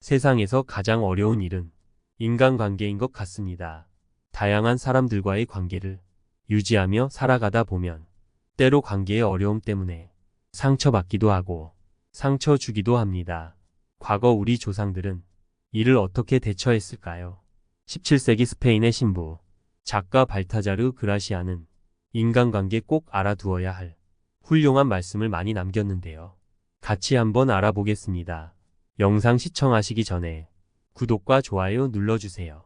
세상에서 가장 어려운 일은 인간관계인 것 같습니다. 다양한 사람들과의 관계를 유지하며 살아가다 보면 때로 관계의 어려움 때문에 상처받기도 하고 상처 주기도 합니다. 과거 우리 조상들은 이를 어떻게 대처했을까요? 17세기 스페인의 신부 작가 발타자르 그라시아는 인간관계 꼭 알아두어야 할 훌륭한 말씀을 많이 남겼는데요. 같이 한번 알아보겠습니다. 영상 시청하시기 전에 구독과 좋아요 눌러주세요.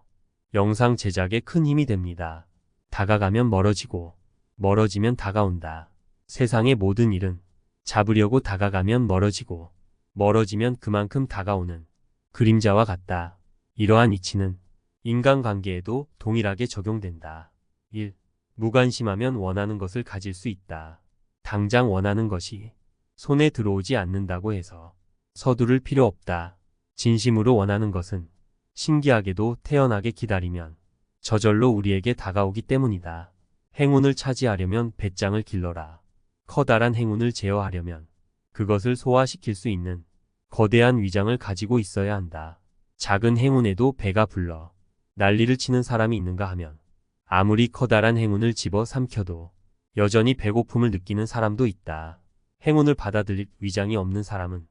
영상 제작에 큰 힘이 됩니다. 다가가면 멀어지고 멀어지면 다가온다. 세상의 모든 일은 잡으려고 다가가면 멀어지고 멀어지면 그만큼 다가오는 그림자와 같다. 이러한 이치는 인간관계에도 동일하게 적용된다. 1. 무관심하면 원하는 것을 가질 수 있다. 당장 원하는 것이 손에 들어오지 않는다고 해서 서두를 필요 없다. 진심으로 원하는 것은 신기하게도 태연하게 기다리면 저절로 우리에게 다가오기 때문이다. 행운을 차지하려면 배짱을 길러라. 커다란 행운을 제어하려면 그것을 소화시킬 수 있는 거대한 위장을 가지고 있어야 한다. 작은 행운에도 배가 불러 난리를 치는 사람이 있는가 하면 아무리 커다란 행운을 집어 삼켜도 여전히 배고픔을 느끼는 사람도 있다. 행운을 받아들일 위장이 없는 사람은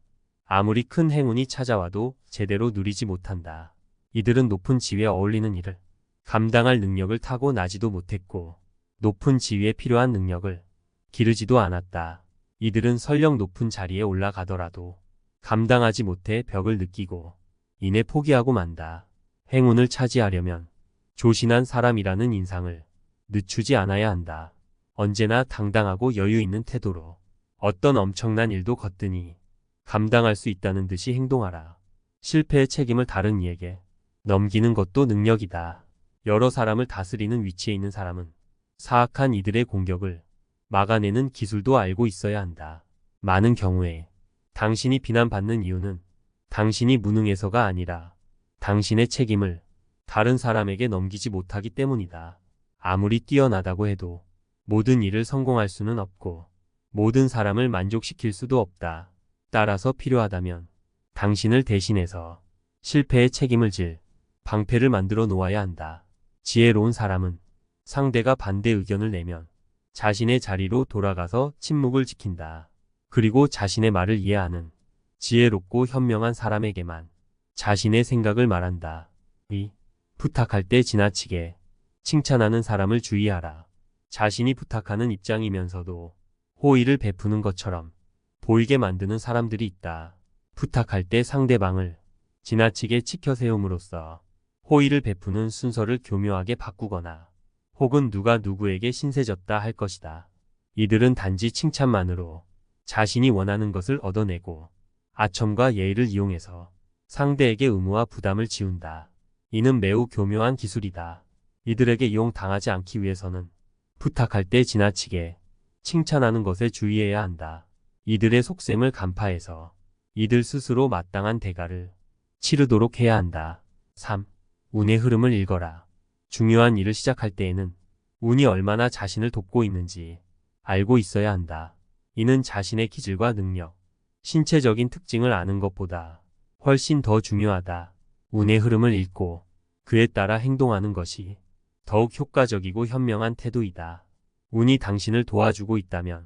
아무리 큰 행운이 찾아와도 제대로 누리지 못한다. 이들은 높은 지위에 어울리는 일을 감당할 능력을 타고나지도 못했고 높은 지위에 필요한 능력을 기르지도 않았다. 이들은 설령 높은 자리에 올라가더라도 감당하지 못해 벽을 느끼고 이내 포기하고 만다. 행운을 차지하려면 조신한 사람이라는 인상을 늦추지 않아야 한다. 언제나 당당하고 여유 있는 태도로 어떤 엄청난 일도 거뜬히 감당할 수 있다는 듯이 행동하라. 실패의 책임을 다른 이에게 넘기는 것도 능력이다. 여러 사람을 다스리는 위치에 있는 사람은 사악한 이들의 공격을 막아내는 기술도 알고 있어야 한다. 많은 경우에 당신이 비난받는 이유는 당신이 무능해서가 아니라 당신의 책임을 다른 사람에게 넘기지 못하기 때문이다. 아무리 뛰어나다고 해도 모든 일을 성공할 수는 없고 모든 사람을 만족시킬 수도 없다. 따라서 필요하다면 당신을 대신해서 실패의 책임을 질 방패를 만들어 놓아야 한다. 지혜로운 사람은 상대가 반대 의견을 내면 자신의 자리로 돌아가서 침묵을 지킨다. 그리고 자신의 말을 이해하는 지혜롭고 현명한 사람에게만 자신의 생각을 말한다. 2. 부탁할 때 지나치게 칭찬하는 사람을 주의하라. 자신이 부탁하는 입장이면서도 호의를 베푸는 것처럼 보이게 만드는 사람들이 있다. 부탁할 때 상대방을 지나치게 치켜 세움으로써 호의를 베푸는 순서를 교묘하게 바꾸거나 혹은 누가 누구에게 신세졌다 할 것이다. 이들은 단지 칭찬만으로 자신이 원하는 것을 얻어내고 아첨과 예의를 이용해서 상대에게 의무와 부담을 지운다. 이는 매우 교묘한 기술이다. 이들에게 이용당하지 않기 위해서는 부탁할 때 지나치게 칭찬하는 것에 주의해야 한다. 이들의 속셈을 간파해서 이들 스스로 마땅한 대가를 치르도록 해야 한다. 3. 운의 흐름을 읽어라. 중요한 일을 시작할 때에는 운이 얼마나 자신을 돕고 있는지 알고 있어야 한다. 이는 자신의 기질과 능력, 신체적인 특징을 아는 것보다 훨씬 더 중요하다. 운의 흐름을 읽고 그에 따라 행동하는 것이 더욱 효과적이고 현명한 태도이다. 운이 당신을 도와주고 있다면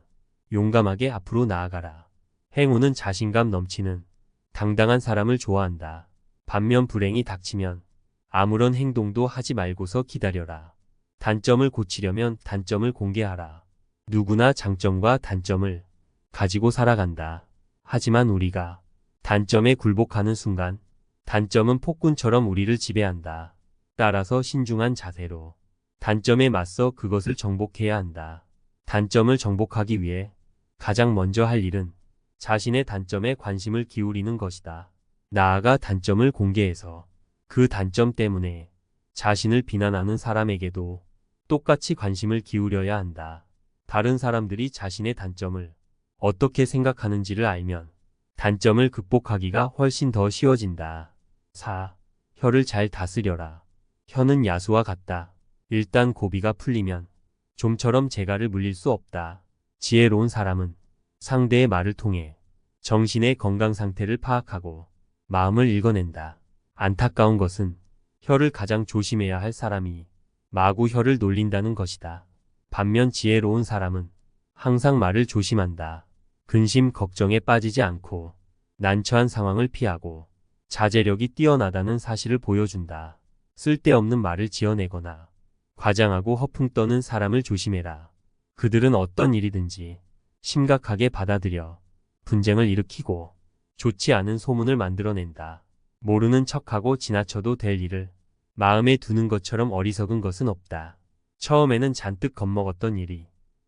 용감하게 앞으로 나아가라. 행운은 자신감 넘치는 당당한 사람을 좋아한다. 반면 불행이 닥치면 아무런 행동도 하지 말고서 기다려라. 단점을 고치려면 단점을 공개하라. 누구나 장점과 단점을 가지고 살아간다. 하지만 우리가 단점에 굴복하는 순간 단점은 폭군처럼 우리를 지배한다. 따라서 신중한 자세로 단점에 맞서 그것을 정복해야 한다. 단점을 정복하기 위해 가장 먼저 할 일은 자신의 단점에 관심을 기울이는 것이다. 나아가 단점을 공개해서 그 단점 때문에 자신을 비난하는 사람에게도 똑같이 관심을 기울여야 한다. 다른 사람들이 자신의 단점을 어떻게 생각하는지를 알면 단점을 극복하기가 훨씬 더 쉬워진다. 4. 혀를 잘 다스려라. 혀는 야수와 같다. 일단 고비가 풀리면 좀처럼 재갈을 물릴 수 없다. 지혜로운 사람은 상대의 말을 통해 정신의 건강 상태를 파악하고 마음을 읽어낸다. 안타까운 것은 혀를 가장 조심해야 할 사람이 마구 혀를 놀린다는 것이다. 반면 지혜로운 사람은 항상 말을 조심한다. 근심 걱정에 빠지지 않고 난처한 상황을 피하고 자제력이 뛰어나다는 사실을 보여준다. 쓸데없는 말을 지어내거나 과장하고 허풍 떠는 사람을 조심해라. 그들은 어떤 일이든지 심각하게 받아들여 분쟁을 일으키고 좋지 않은 소문을 만들어낸다. 모르는 척하고 지나쳐도 될 일을 마음에 두는 것처럼 어리석은 것은 없다. 처음에는 잔뜩 겁먹었던 일이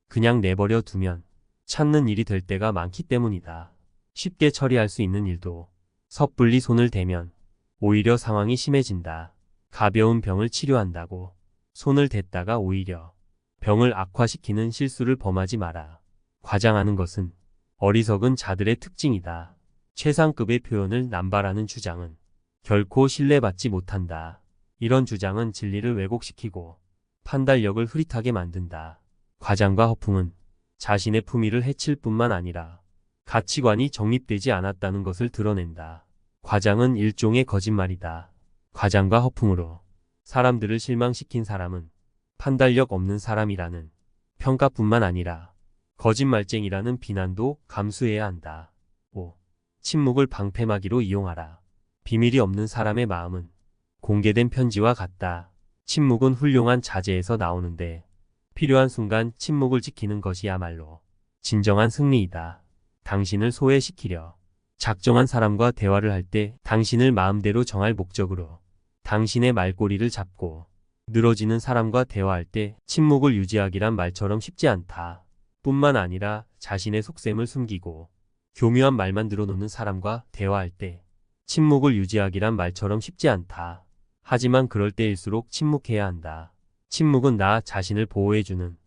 그냥 내버려 두면 찾는 일이 될 때가 많기 때문이다. 쉽게 처리할 수 있는 일도 섣불리 손을 대면 오히려 상황이 심해진다. 가벼운 병을 치료한다고 손을 댔다가 오히려 병을 악화시키는 실수를 범하지 마라. 과장하는 것은 어리석은 자들의 특징이다. 최상급의 표현을 남발하는 주장은 결코 신뢰받지 못한다. 이런 주장은 진리를 왜곡시키고 판단력을 흐릿하게 만든다. 과장과 허풍은 자신의 품위를 해칠 뿐만 아니라 가치관이 정립되지 않았다는 것을 드러낸다. 과장은 일종의 거짓말이다. 과장과 허풍으로 사람들을 실망시킨 사람은 판단력 없는 사람이라는 평가뿐만 아니라 거짓말쟁이라는 비난도 감수해야 한다. 5. 침묵을 방패막이로 이용하라. 비밀이 없는 사람의 마음은 공개된 편지와 같다. 침묵은 훌륭한 자제에서 나오는데 필요한 순간 침묵을 지키는 것이야말로 진정한 승리이다. 당신을 소외시키려 작정한 사람과 대화를 할 때 당신을 마음대로 정할 목적으로 당신의 말꼬리를 잡고 늘어지는 사람과 대화할 때 침묵을 유지하기란 말처럼 쉽지 않다. 뿐만 아니라 자신의 속셈을 숨기고 교묘한 말만 늘어놓는 사람과 대화할 때 침묵을 유지하기란 말처럼 쉽지 않다. 하지만 그럴 때일수록 침묵해야 한다. 침묵은 나 자신을 보호해주는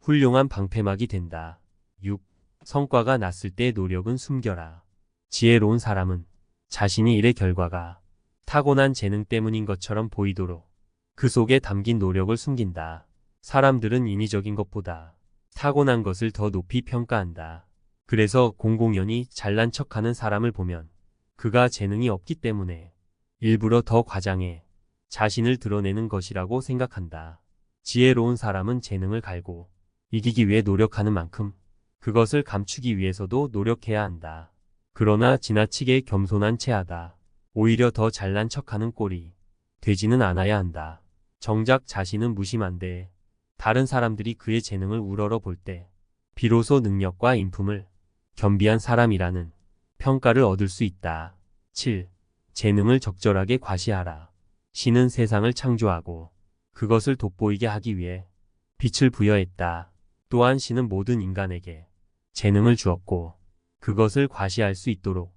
훌륭한 방패막이 된다. 6. 성과가 났을 때 노력은 숨겨라. 지혜로운 사람은 자신이 일의 결과가 타고난 재능 때문인 것처럼 보이도록 그 속에 담긴 노력을 숨긴다. 사람들은 인위적인 것보다 타고난 것을 더 높이 평가한다. 그래서 공공연히 잘난 척하는 사람을 보면 그가 재능이 없기 때문에 일부러 더 과장해 자신을 드러내는 것이라고 생각한다. 지혜로운 사람은 재능을 갈고 이기기 위해 노력하는 만큼 그것을 감추기 위해서도 노력해야 한다. 그러나 지나치게 겸손한 체하다. 오히려 더 잘난 척하는 꼴이 되지는 않아야 한다. 정작 자신은 무심한데 다른 사람들이 그의 재능을 우러러 볼 때 비로소 능력과 인품을 겸비한 사람이라는 평가를 얻을 수 있다. 7. 재능을 적절하게 과시하라. 신은 세상을 창조하고 그것을 돋보이게 하기 위해 빛을 부여했다. 또한 신은 모든 인간에게 재능을 주었고 그것을 과시할 수 있도록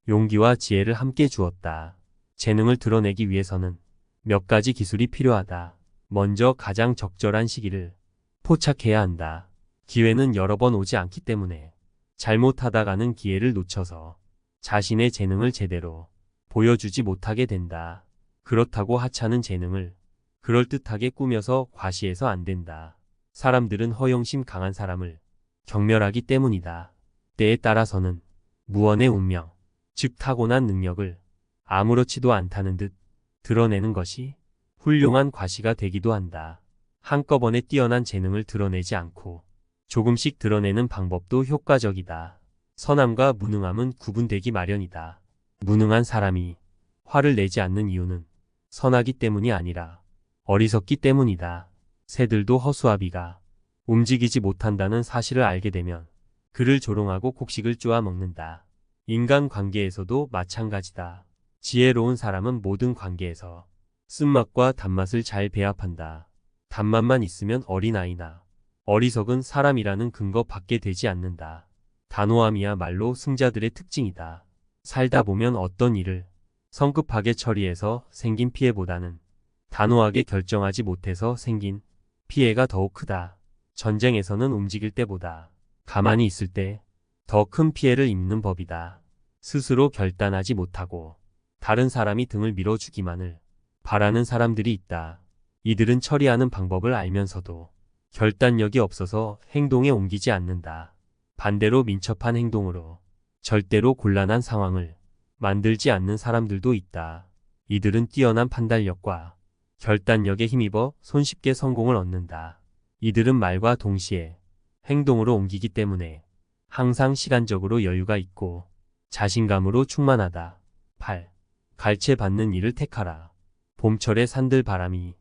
용기와 지혜를 함께 주었다. 재능을 드러내기 위해서는 몇 가지 기술이 필요하다. 먼저 가장 적절한 시기를 포착해야 한다. 기회는 여러 번 오지 않기 때문에 잘못하다가는 기회를 놓쳐서 자신의 재능을 제대로 보여주지 못하게 된다. 그렇다고 하찮은 재능을 그럴듯하게 꾸며서 과시해서 안 된다. 사람들은 허영심 강한 사람을 경멸하기 때문이다. 때에 따라서는 무언의 운명, 즉 타고난 능력을 아무렇지도 않다는 듯 드러내는 것이 훌륭한 과시가 되기도 한다. 한꺼번에 뛰어난 재능을 드러내지 않고 조금씩 드러내는 방법도 효과적이다. 선함과 무능함은 구분되기 마련이다. 무능한 사람이 화를 내지 않는 이유는 선하기 때문이 아니라 어리석기 때문이다. 새들도 허수아비가 움직이지 못한다는 사실을 알게 되면 그를 조롱하고 곡식을 쪼아 먹는다. 인간 관계에서도 마찬가지다. 지혜로운 사람은 모든 관계에서 쓴맛과 단맛을 잘 배합한다. 단맛만 있으면 어린아이나 어리석은 사람이라는 근거 받게 되지 않는다. 단호함이야말로 승자들의 특징이다. 살다 보면 어떤 일을 성급하게 처리해서 생긴 피해보다는 단호하게 결정하지 못해서 생긴 피해가 더욱 크다. 전쟁에서는 움직일 때보다 가만히 있을 때 더 큰 피해를 입는 법이다. 스스로 결단하지 못하고 다른 사람이 등을 밀어주기만을 바라는 사람들이 있다. 이들은 처리하는 방법을 알면서도 결단력이 없어서 행동에 옮기지 않는다. 반대로 민첩한 행동으로 절대로 곤란한 상황을 만들지 않는 사람들도 있다. 이들은 뛰어난 판단력과 결단력에 힘입어 손쉽게 성공을 얻는다. 이들은 말과 동시에 행동으로 옮기기 때문에 항상 시간적으로 여유가 있고 자신감으로 충만하다. 8. 갈채받는 일을 택하라. 봄철의 산들 바람이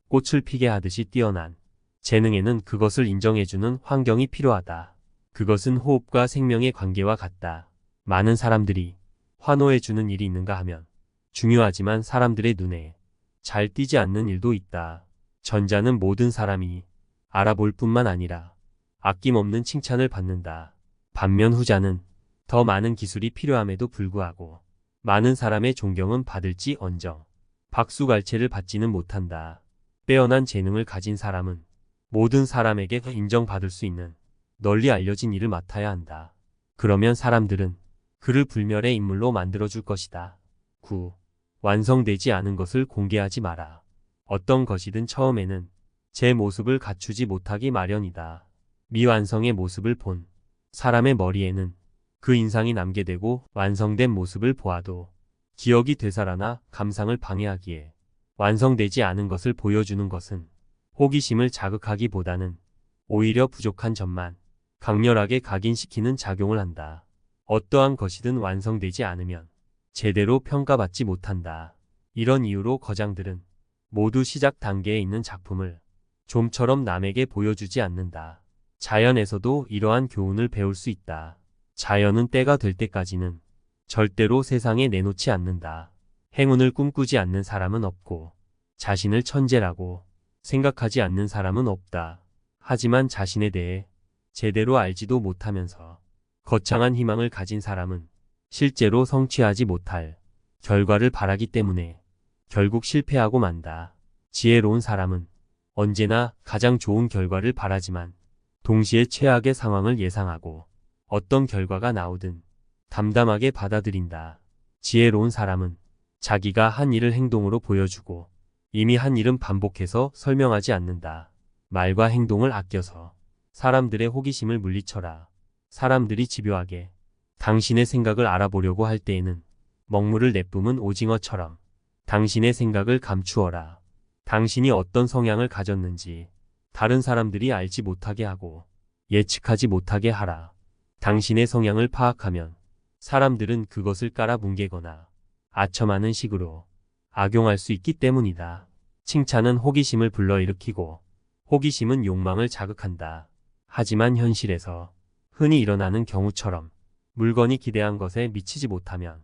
꽃을 피게 하듯이 뛰어난 재능에는 그것을 인정해주는 환경이 필요하다. 그것은 호흡과 생명의 관계와 같다. 많은 사람들이 환호해주는 일이 있는가 하면 중요하지만 사람들의 눈에 잘 띄지 않는 일도 있다. 전자는 모든 사람이 알아볼 뿐만 아니라 아낌없는 칭찬을 받는다. 반면 후자는 더 많은 기술이 필요함에도 불구하고 많은 사람의 존경은 받을지언정 박수갈채를 받지는 못한다. 빼어난 재능을 가진 사람은 모든 사람에게 인정받을 수 있는 널리 알려진 일을 맡아야 한다. 그러면 사람들은 그를 불멸의 인물로 만들어줄 것이다. 9. 완성되지 않은 것을 공개하지 마라. 어떤 것이든 처음에는 제 모습을 갖추지 못하기 마련이다. 미완성의 모습을 본 사람의 머리에는 그 인상이 남게 되고 완성된 모습을 보아도 기억이 되살아나 감상을 방해하기에 완성되지 않은 것을 보여주는 것은 호기심을 자극하기보다는 오히려 부족한 점만 강렬하게 각인시키는 작용을 한다. 어떠한 것이든 완성되지 않으면 제대로 평가받지 못한다. 이런 이유로 거장들은 모두 시작 단계에 있는 작품을 좀처럼 남에게 보여주지 않는다. 자연에서도 이러한 교훈을 배울 수 있다. 자연은 때가 될 때까지는 절대로 세상에 내놓지 않는다. 행운을 꿈꾸지 않는 사람은 없고 자신을 천재라고 생각하지 않는 사람은 없다. 하지만 자신에 대해 제대로 알지도 못하면서 거창한 희망을 가진 사람은 실제로 성취하지 못할 결과를 바라기 때문에 결국 실패하고 만다. 지혜로운 사람은 언제나 가장 좋은 결과를 바라지만 동시에 최악의 상황을 예상하고 어떤 결과가 나오든 담담하게 받아들인다. 지혜로운 사람은 자기가 한 일을 행동으로 보여주고 이미 한 일은 반복해서 설명하지 않는다. 말과 행동을 아껴서 사람들의 호기심을 물리쳐라. 사람들이 집요하게 당신의 생각을 알아보려고 할 때에는 먹물을 내뿜은 오징어처럼 당신의 생각을 감추어라. 당신이 어떤 성향을 가졌는지 다른 사람들이 알지 못하게 하고 예측하지 못하게 하라. 당신의 성향을 파악하면 사람들은 그것을 깔아뭉개거나 아첨하는 식으로 악용할 수 있기 때문이다. 칭찬은 호기심을 불러일으키고 호기심은 욕망을 자극한다. 하지만 현실에서 흔히 일어나는 경우처럼 물건이 기대한 것에 미치지 못하면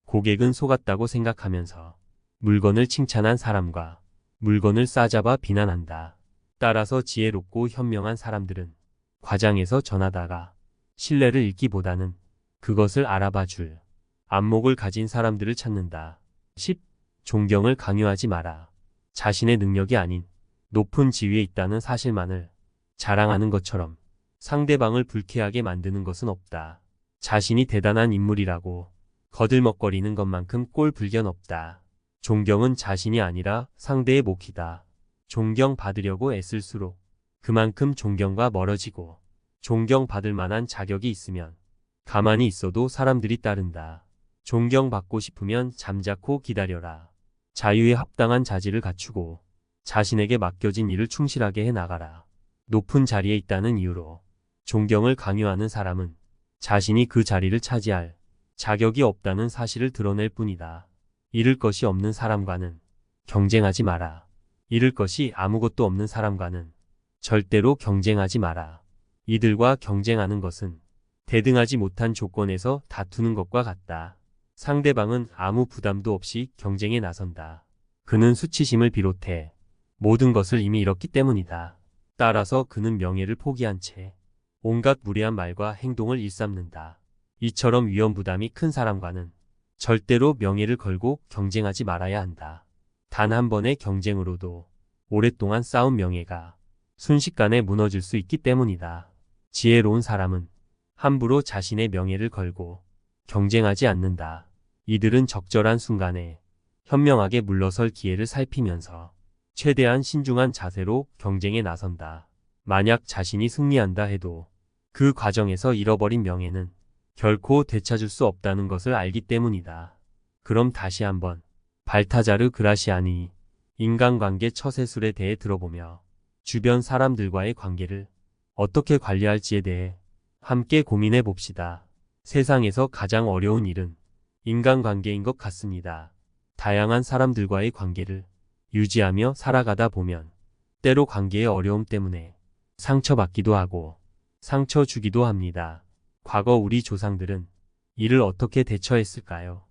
고객은 속았다고 생각하면서 물건을 칭찬한 사람과 물건을 싸잡아 비난한다. 따라서 지혜롭고 현명한 사람들은 과장해서 전하다가 신뢰를 잃기보다는 그것을 알아봐 줄 안목을 가진 사람들을 찾는다. 10. 존경을 강요하지 마라. 자신의 능력이 아닌 높은 지위에 있다는 사실만을 자랑하는 것처럼 상대방을 불쾌하게 만드는 것은 없다. 자신이 대단한 인물이라고 거들먹거리는 것만큼 꼴불견 없다. 존경은 자신이 아니라 상대의 몫이다. 존경받으려고 애쓸수록 그만큼 존경과 멀어지고 존경받을 만한 자격이 있으면 가만히 있어도 사람들이 따른다. 존경받고 싶으면 잠자코 기다려라. 자유에 합당한 자질을 갖추고 자신에게 맡겨진 일을 충실하게 해나가라. 높은 자리에 있다는 이유로 존경을 강요하는 사람은 자신이 그 자리를 차지할 자격이 없다는 사실을 드러낼 뿐이다. 잃을 것이 없는 사람과는 경쟁하지 마라. 잃을 것이 아무것도 없는 사람과는 절대로 경쟁하지 마라. 이들과 경쟁하는 것은 대등하지 못한 조건에서 다투는 것과 같다. 상대방은 아무 부담도 없이 경쟁에 나선다. 그는 수치심을 비롯해 모든 것을 이미 잃었기 때문이다. 따라서 그는 명예를 포기한 채 온갖 무례한 말과 행동을 일삼는다. 이처럼 위험부담이 큰 사람과는 절대로 명예를 걸고 경쟁하지 말아야 한다. 단 한 번의 경쟁으로도 오랫동안 쌓은 명예가 순식간에 무너질 수 있기 때문이다. 지혜로운 사람은 함부로 자신의 명예를 걸고 경쟁하지 않는다. 이들은 적절한 순간에 현명하게 물러설 기회를 살피면서 최대한 신중한 자세로 경쟁에 나선다. 만약 자신이 승리한다 해도 그 과정에서 잃어버린 명예는 결코 되찾을 수 없다는 것을 알기 때문이다. 그럼 다시 한번 발타자르 그라시아니 인간관계 처세술에 대해 들어보며 주변 사람들과의 관계를 어떻게 관리할지에 대해 함께 고민해 봅시다. 세상에서 가장 어려운 일은 인간관계인 것 같습니다. 다양한 사람들과의 관계를 유지하며 살아가다 보면 때로 관계의 어려움 때문에 상처받기도 하고 상처 주기도 합니다. 과거 우리 조상들은 이를 어떻게 대처했을까요?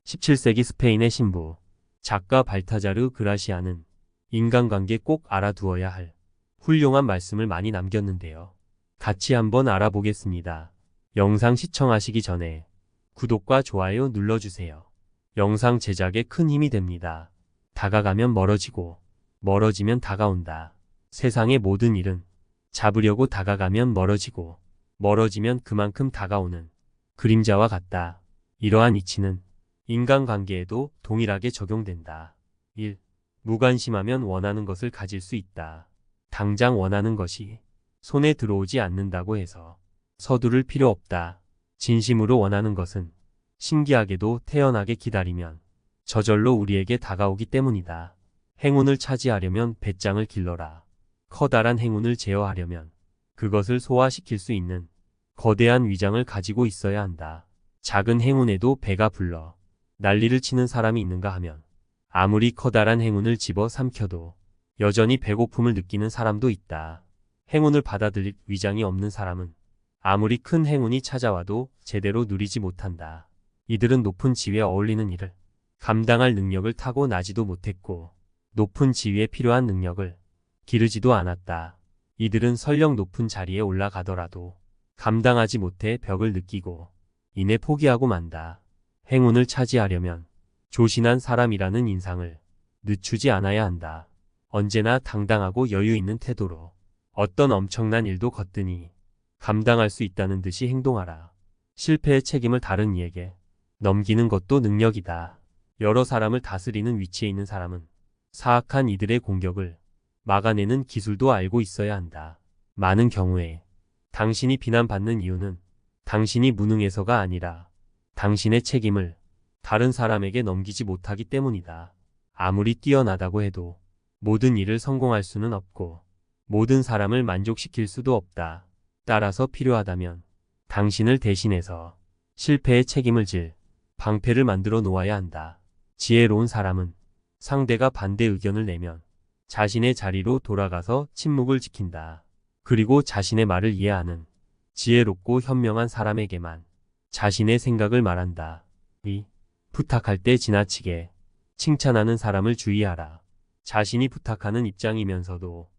17세기 스페인의 신부, 작가 발타자르 그라시아는 인간관계 꼭 알아두어야 할 훌륭한 말씀을 많이 남겼는데요. 같이 한번 알아보겠습니다. 영상 시청하시기 전에 구독과 좋아요 눌러주세요. 영상 제작에 큰 힘이 됩니다. 다가가면 멀어지고 멀어지면 다가온다. 세상의 모든 일은 잡으려고 다가가면 멀어지고 멀어지면 그만큼 다가오는 그림자와 같다. 이러한 이치는 인간관계에도 동일하게 적용된다. 1. 무관심하면 원하는 것을 가질 수 있다. 당장 원하는 것이 손에 들어오지 않는다고 해서 서두를 필요 없다. 진심으로 원하는 것은 신기하게도 태연하게 기다리면 저절로 우리에게 다가오기 때문이다. 행운을 차지하려면 배짱을 길러라. 커다란 행운을 제어하려면 그것을 소화시킬 수 있는 거대한 위장을 가지고 있어야 한다. 작은 행운에도 배가 불러 난리를 치는 사람이 있는가 하면 아무리 커다란 행운을 집어 삼켜도 여전히 배고픔을 느끼는 사람도 있다. 행운을 받아들일 위장이 없는 사람은 아무리 큰 행운이 찾아와도 제대로 누리지 못한다. 이들은 높은 지위에 어울리는 일을 감당할 능력을 타고나지도 못했고 높은 지위에 필요한 능력을 기르지도 않았다. 이들은 설령 높은 자리에 올라가더라도 감당하지 못해 벽을 느끼고 이내 포기하고 만다. 행운을 차지하려면 조신한 사람이라는 인상을 늦추지 않아야 한다. 언제나 당당하고 여유 있는 태도로 어떤 엄청난 일도 거뜬히 감당할 수 있다는 듯이 행동하라. 실패의 책임을 다른 이에게 넘기는 것도 능력이다. 여러 사람을 다스리는 위치에 있는 사람은 사악한 이들의 공격을 막아내는 기술도 알고 있어야 한다. 많은 경우에 당신이 비난받는 이유는 당신이 무능해서가 아니라 당신의 책임을 다른 사람에게 넘기지 못하기 때문이다. 아무리 뛰어나다고 해도 모든 일을 성공할 수는 없고 모든 사람을 만족시킬 수도 없다. 따라서 필요하다면 당신을 대신해서 실패의 책임을 질 방패를 만들어 놓아야 한다. 지혜로운 사람은 상대가 반대 의견을 내면 자신의 자리로 돌아가서 침묵을 지킨다. 그리고 자신의 말을 이해하는 지혜롭고 현명한 사람에게만 자신의 생각을 말한다. 2. 부탁할 때 지나치게 칭찬하는 사람을 주의하라. 자신이 부탁하는 입장이면서도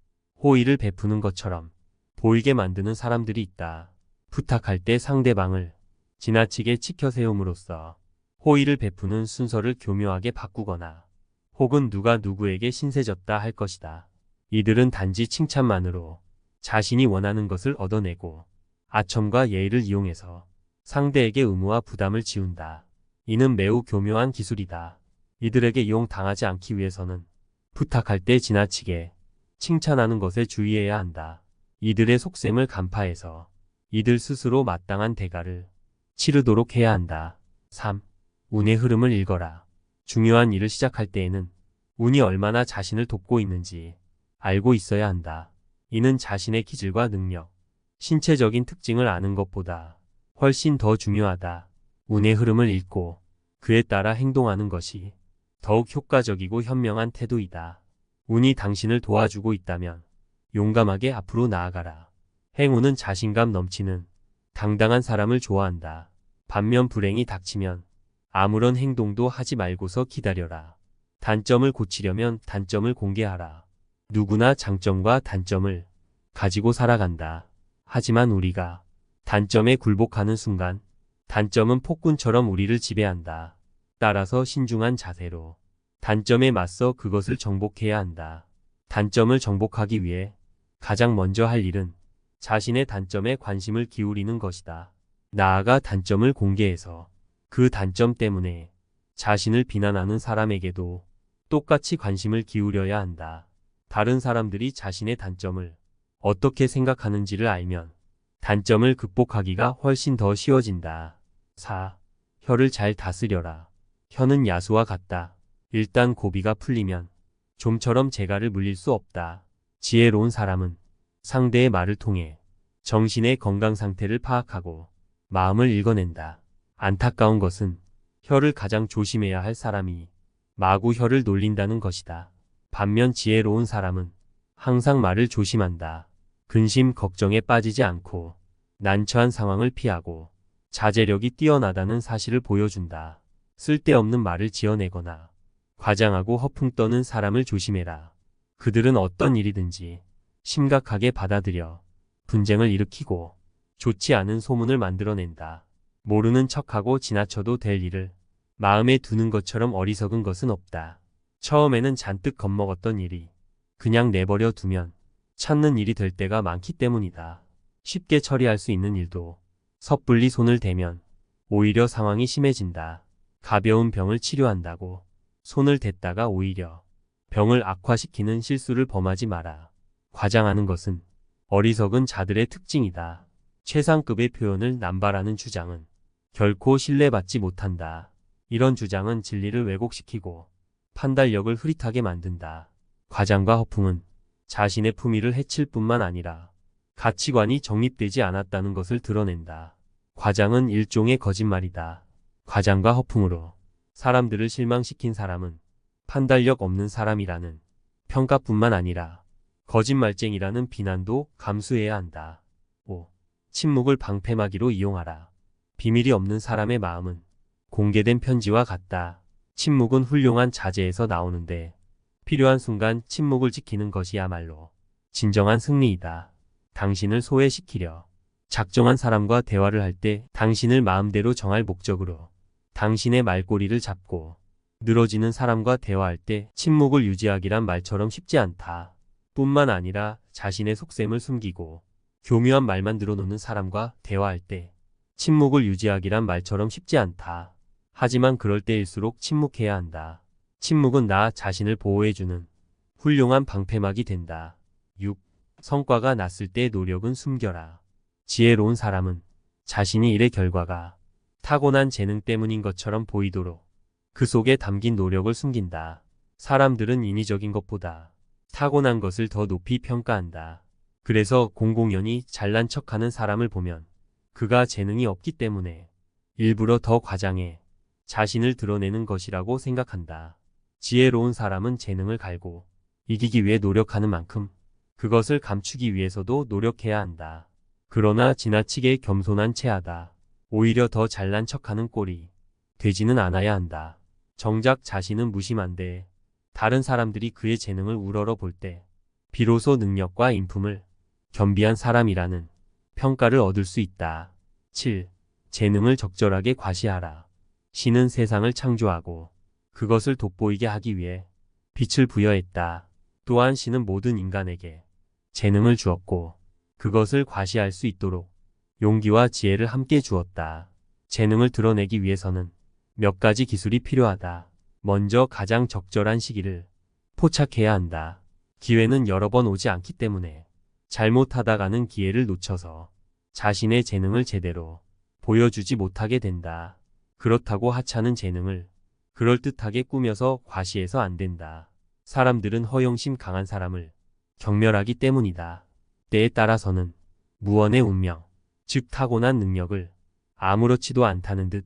호의를 베푸는 것처럼 보이게 만드는 사람들이 있다. 부탁할 때 상대방을 지나치게 치켜 세움으로써 호의를 베푸는 순서를 교묘하게 바꾸거나 혹은 누가 누구에게 신세졌다 할 것이다. 이들은 단지 칭찬만으로 자신이 원하는 것을 얻어내고 아첨과 예의를 이용해서 상대에게 의무와 부담을 지운다. 이는 매우 교묘한 기술이다. 이들에게 이용당하지 않기 위해서는 부탁할 때 지나치게 칭찬하는 것에 주의해야 한다. 이들의 속셈을 간파해서 이들 스스로 마땅한 대가를 치르도록 해야 한다. 3. 운의 흐름을 읽어라. 중요한 일을 시작할 때에는 운이 얼마나 자신을 돕고 있는지 알고 있어야 한다. 이는 자신의 기질과 능력, 신체적인 특징을 아는 것보다 훨씬 더 중요하다. 운의 흐름을 읽고 그에 따라 행동하는 것이 더욱 효과적이고 현명한 태도이다. 운이 당신을 도와주고 있다면 용감하게 앞으로 나아가라. 행운은 자신감 넘치는 당당한 사람을 좋아한다. 반면 불행이 닥치면 아무런 행동도 하지 말고서 기다려라. 단점을 고치려면 단점을 공개하라. 누구나 장점과 단점을 가지고 살아간다. 하지만 우리가 단점에 굴복하는 순간 단점은 폭군처럼 우리를 지배한다. 따라서 신중한 자세로 단점에 맞서 그것을 정복해야 한다. 단점을 정복하기 위해 가장 먼저 할 일은 자신의 단점에 관심을 기울이는 것이다. 나아가 단점을 공개해서 그 단점 때문에 자신을 비난하는 사람에게도 똑같이 관심을 기울여야 한다. 다른 사람들이 자신의 단점을 어떻게 생각하는지를 알면 단점을 극복하기가 훨씬 더 쉬워진다. 4. 혀를 잘 다스려라. 혀는 야수와 같다. 일단 고비가 풀리면 좀처럼 재갈을 물릴 수 없다. 지혜로운 사람은 상대의 말을 통해 정신의 건강 상태를 파악하고 마음을 읽어낸다. 안타까운 것은 혀를 가장 조심해야 할 사람이 마구 혀를 놀린다는 것이다. 반면 지혜로운 사람은 항상 말을 조심한다. 근심 걱정에 빠지지 않고 난처한 상황을 피하고 자제력이 뛰어나다는 사실을 보여준다. 쓸데없는 말을 지어내거나 과장하고 허풍 떠는 사람을 조심해라. 그들은 어떤 일이든지 심각하게 받아들여 분쟁을 일으키고 좋지 않은 소문을 만들어낸다. 모르는 척하고 지나쳐도 될 일을 마음에 두는 것처럼 어리석은 것은 없다. 처음에는 잔뜩 겁먹었던 일이 그냥 내버려 두면 찾는 일이 될 때가 많기 때문이다. 쉽게 처리할 수 있는 일도 섣불리 손을 대면 오히려 상황이 심해진다. 가벼운 병을 치료한다고 손을 댔다가 오히려 병을 악화시키는 실수를 범하지 마라. 과장하는 것은 어리석은 자들의 특징이다. 최상급의 표현을 남발하는 주장은 결코 신뢰받지 못한다. 이런 주장은 진리를 왜곡시키고 판단력을 흐릿하게 만든다. 과장과 허풍은 자신의 품위를 해칠 뿐만 아니라 가치관이 정립되지 않았다는 것을 드러낸다. 과장은 일종의 거짓말이다. 과장과 허풍으로 사람들을 실망시킨 사람은 판단력 없는 사람이라는 평가뿐만 아니라 거짓말쟁이라는 비난도 감수해야 한다. 5. 침묵을 방패막이로 이용하라. 비밀이 없는 사람의 마음은 공개된 편지와 같다. 침묵은 훌륭한 자제에서 나오는데 필요한 순간 침묵을 지키는 것이야말로 진정한 승리이다. 당신을 소외시키려 작정한 사람과 대화를 할 때 당신을 마음대로 정할 목적으로 당신의 말꼬리를 잡고 늘어지는 사람과 대화할 때 침묵을 유지하기란 말처럼 쉽지 않다. 뿐만 아니라 자신의 속셈을 숨기고 교묘한 말만 늘어놓는 사람과 대화할 때 침묵을 유지하기란 말처럼 쉽지 않다. 하지만 그럴 때일수록 침묵해야 한다. 침묵은 나 자신을 보호해주는 훌륭한 방패막이 된다. 6. 성과가 났을 때 노력은 숨겨라. 지혜로운 사람은 자신이 일의 결과가 타고난 재능 때문인 것처럼 보이도록 그 속에 담긴 노력을 숨긴다. 사람들은 인위적인 것보다 타고난 것을 더 높이 평가한다. 그래서 공공연히 잘난 척하는 사람을 보면 그가 재능이 없기 때문에 일부러 더 과장해 자신을 드러내는 것이라고 생각한다. 지혜로운 사람은 재능을 갈고 이기기 위해 노력하는 만큼 그것을 감추기 위해서도 노력해야 한다. 그러나 지나치게 겸손한 체하다. 오히려 더 잘난 척하는 꼴이 되지는 않아야 한다. 정작 자신은 무심한데 다른 사람들이 그의 재능을 우러러 볼 때 비로소 능력과 인품을 겸비한 사람이라는 평가를 얻을 수 있다. 7. 재능을 적절하게 과시하라. 신은 세상을 창조하고 그것을 돋보이게 하기 위해 빛을 부여했다. 또한 신은 모든 인간에게 재능을 주었고 그것을 과시할 수 있도록 용기와 지혜를 함께 주었다. 재능을 드러내기 위해서는 몇 가지 기술이 필요하다. 먼저 가장 적절한 시기를 포착해야 한다. 기회는 여러 번 오지 않기 때문에 잘못하다가는 기회를 놓쳐서 자신의 재능을 제대로 보여주지 못하게 된다. 그렇다고 하찮은 재능을 그럴듯하게 꾸며서 과시해서 안 된다. 사람들은 허영심 강한 사람을 경멸하기 때문이다. 때에 따라서는 무언의 운명, 즉 타고난 능력을 아무렇지도 않다는 듯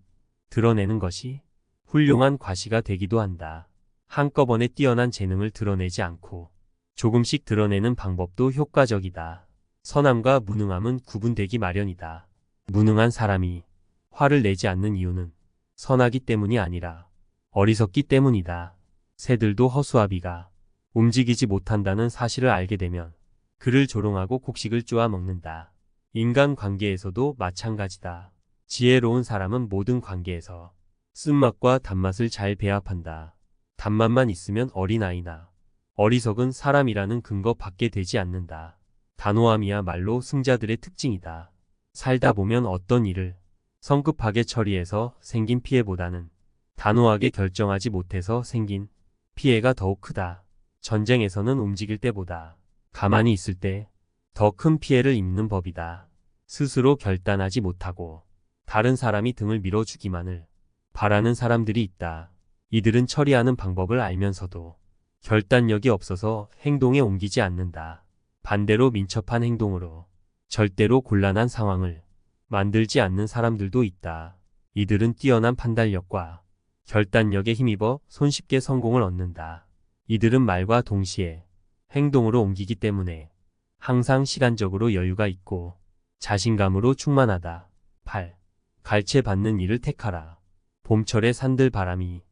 드러내는 것이 훌륭한 과시가 되기도 한다. 한꺼번에 뛰어난 재능을 드러내지 않고 조금씩 드러내는 방법도 효과적이다. 선함과 무능함은 구분되기 마련이다. 무능한 사람이 화를 내지 않는 이유는 선하기 때문이 아니라 어리석기 때문이다. 새들도 허수아비가 움직이지 못한다는 사실을 알게 되면 그를 조롱하고 곡식을 쪼아 먹는다. 인간 관계에서도 마찬가지다. 지혜로운 사람은 모든 관계에서 쓴맛과 단맛을 잘 배합한다. 단맛만 있으면 어린아이나 어리석은 사람이라는 근거 밖에 되지 않는다. 단호함이야말로 승자들의 특징이다. 살다 보면 어떤 일을 성급하게 처리해서 생긴 피해보다는 단호하게 결정하지 못해서 생긴 피해가 더욱 크다. 전쟁에서는 움직일 때보다 가만히 있을 때 더 큰 피해를 입는 법이다. 스스로 결단하지 못하고 다른 사람이 등을 밀어주기만을 바라는 사람들이 있다. 이들은 처리하는 방법을 알면서도 결단력이 없어서 행동에 옮기지 않는다. 반대로 민첩한 행동으로 절대로 곤란한 상황을 만들지 않는 사람들도 있다. 이들은 뛰어난 판단력과 결단력에 힘입어 손쉽게 성공을 얻는다. 이들은 말과 동시에 행동으로 옮기기 때문에 항상 시간적으로 여유가 있고 자신감으로 충만하다. 8. 갈채받는 일을 택하라. 봄철의 산들 바람이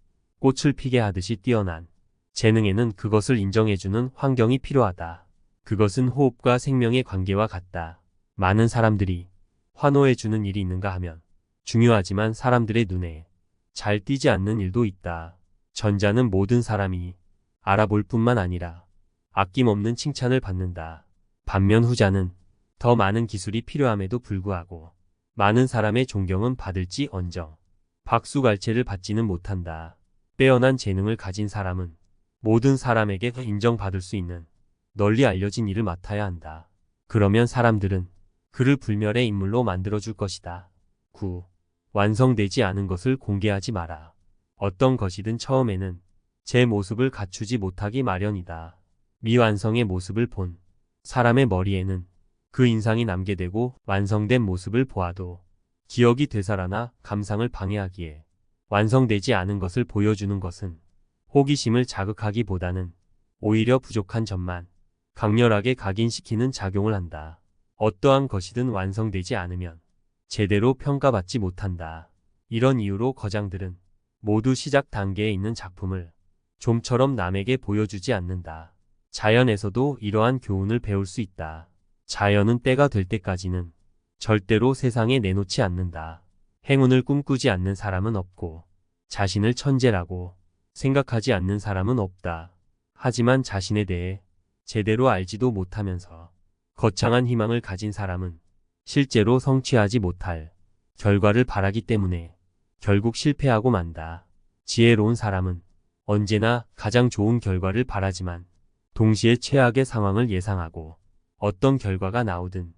꽃을 피게 하듯이 뛰어난 재능에는 그것을 인정해주는 환경이 필요하다. 그것은 호흡과 생명의 관계와 같다. 많은 사람들이 환호해주는 일이 있는가 하면 중요하지만 사람들의 눈에 잘 띄지 않는 일도 있다. 전자는 모든 사람이 알아볼 뿐만 아니라 아낌없는 칭찬을 받는다. 반면 후자는 더 많은 기술이 필요함에도 불구하고 많은 사람의 존경은 받을지 언정 박수갈채를 받지는 못한다. 빼어난 재능을 가진 사람은 모든 사람에게 인정받을 수 있는 널리 알려진 일을 맡아야 한다. 그러면 사람들은 그를 불멸의 인물로 만들어줄 것이다. 9. 완성되지 않은 것을 공개하지 마라. 어떤 것이든 처음에는 제 모습을 갖추지 못하기 마련이다. 미완성의 모습을 본 사람의 머리에는 그 인상이 남게 되고 완성된 모습을 보아도 기억이 되살아나 감상을 방해하기에 완성되지 않은 것을 보여주는 것은 호기심을 자극하기보다는 오히려 부족한 점만 강렬하게 각인시키는 작용을 한다. 어떠한 것이든 완성되지 않으면 제대로 평가받지 못한다. 이런 이유로 거장들은 모두 시작 단계에 있는 작품을 좀처럼 남에게 보여주지 않는다. 자연에서도 이러한 교훈을 배울 수 있다. 자연은 때가 될 때까지는 절대로 세상에 내놓지 않는다. 행운을 꿈꾸지 않는 사람은 없고 자신을 천재라고 생각하지 않는 사람은 없다. 하지만 자신에 대해 제대로 알지도 못하면서 거창한 희망을 가진 사람은 실제로 성취하지 못할 결과를 바라기 때문에 결국 실패하고 만다. 지혜로운 사람은 언제나 가장 좋은 결과를 바라지만 동시에 최악의 상황을 예상하고 어떤 결과가 나오든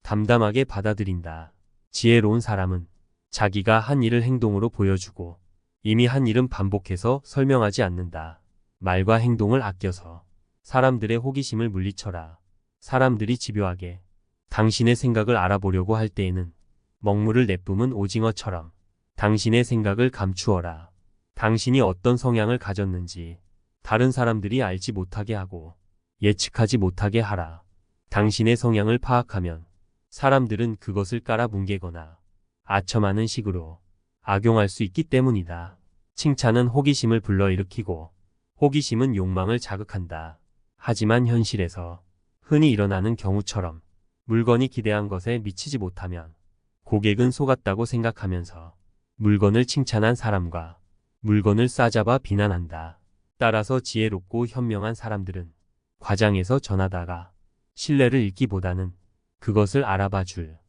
담담하게 받아들인다. 지혜로운 사람은 자기가 한 일을 행동으로 보여주고 이미 한 일은 반복해서 설명하지 않는다. 말과 행동을 아껴서 사람들의 호기심을 물리쳐라. 사람들이 집요하게 당신의 생각을 알아보려고 할 때에는 먹물을 내뿜은 오징어처럼 당신의 생각을 감추어라. 당신이 어떤 성향을 가졌는지 다른 사람들이 알지 못하게 하고 예측하지 못하게 하라. 당신의 성향을 파악하면 사람들은 그것을 깔아뭉개거나 아첨하는 식으로 악용할 수 있기 때문이다. 칭찬은 호기심을 불러일으키고 호기심은 욕망을 자극한다. 하지만 현실에서 흔히 일어나는 경우처럼 물건이 기대한 것에 미치지 못하면 고객은 속았다고 생각하면서 물건을 칭찬한 사람과 물건을 싸잡아 비난한다. 따라서 지혜롭고 현명한 사람들은 과장해서 전하다가 신뢰를 잃기보다는 그것을 알아봐 줄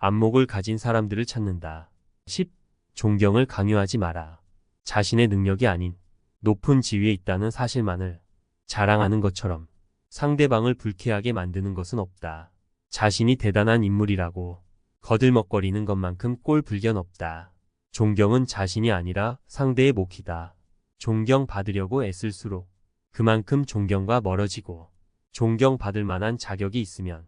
안목을 가진 사람들을 찾는다. 10. 존경을 강요하지 마라. 자신의 능력이 아닌 높은 지위에 있다는 사실만을 자랑하는 것처럼 상대방을 불쾌하게 만드는 것은 없다. 자신이 대단한 인물이라고 거들먹거리는 것만큼 꼴불견 없다. 존경은 자신이 아니라 상대의 몫이다. 존경받으려고 애쓸수록 그만큼 존경과 멀어지고 존경받을 만한 자격이 있으면